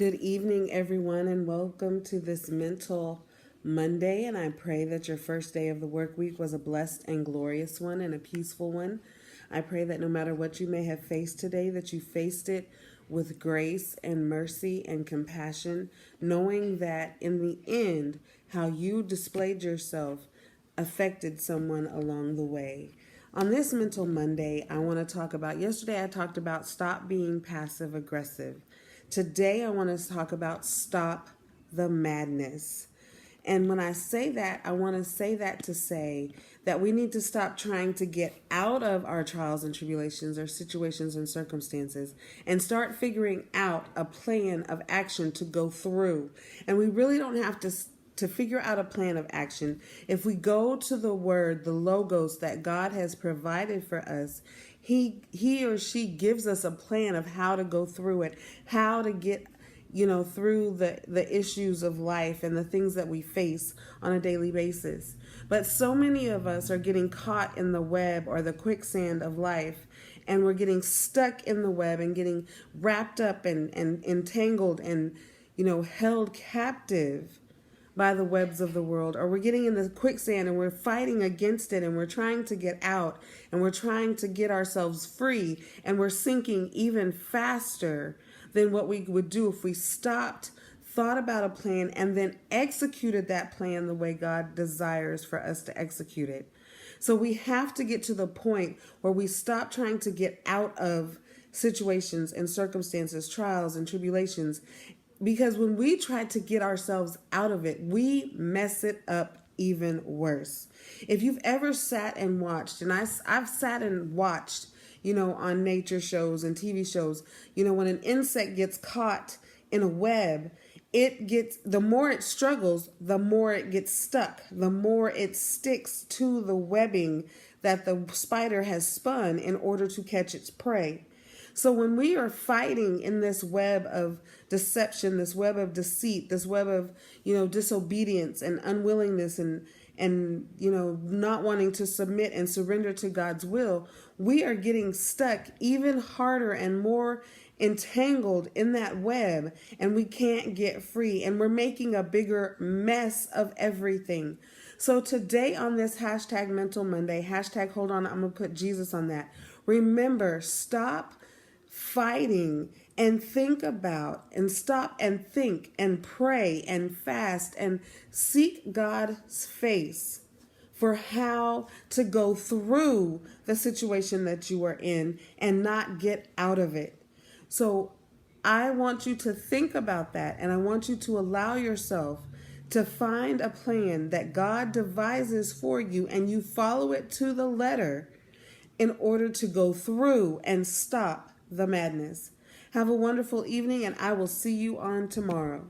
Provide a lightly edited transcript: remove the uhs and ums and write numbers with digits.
Good evening, everyone, and welcome to this Mental Monday. And I pray that your first day of the work week was a blessed and glorious one and a peaceful one. I pray that no matter what you may have faced today, that you faced it with grace and mercy and compassion, knowing that in the end, how you displayed yourself affected someone along the way. On this Mental Monday, I want to talk about, yesterday I talked about stop being passive aggressive. Today, I want to talk about stop the madness. And when I say that, I want to say that to say that we need to stop trying to get out of our trials and tribulations or situations and circumstances and start figuring out a plan of action to go through. And we really don't have to figure out a plan of action. If we go to the word, the logos that God has provided for us, he or she gives us a plan of how to go through it, how to get through the issues of life and the things that we face on a daily basis. But so many of us are getting caught in the web or the quicksand of life, and we're getting stuck in the web and getting wrapped up and entangled and held captive by the webs of the world, or we're getting in the quicksand and we're fighting against it and we're trying to get out and we're trying to get ourselves free, and we're sinking even faster than what we would do if we stopped, thought about a plan, and then executed that plan the way God desires for us to execute it. So we have to get to the point where we stop trying to get out of situations and circumstances, trials and tribulations, because when we try to get ourselves out of it, we mess it up even worse. If you've ever sat and watched, and I've sat and watched, on nature shows and TV shows, when an insect gets caught in a web, the more it struggles, the more it gets stuck, the more it sticks to the webbing that the spider has spun in order to catch its prey. So when we are fighting in this web of deception, this web of deceit, this web of, disobedience and unwillingness and not wanting to submit and surrender to God's will, we are getting stuck even harder and more entangled in that web, and we can't get free, and we're making a bigger mess of everything. So today on this hashtag Mental Monday, hashtag hold on, I'm going to put Jesus on that. Remember, stop fighting and think about, and stop and think and pray and fast and seek God's face for how to go through the situation that you are in and not get out of it. So I want you to think about that, and I want you to allow yourself to find a plan that God devises for you, and you follow it to the letter in order to go through and stop the madness. Have a wonderful evening, and I will see you on tomorrow.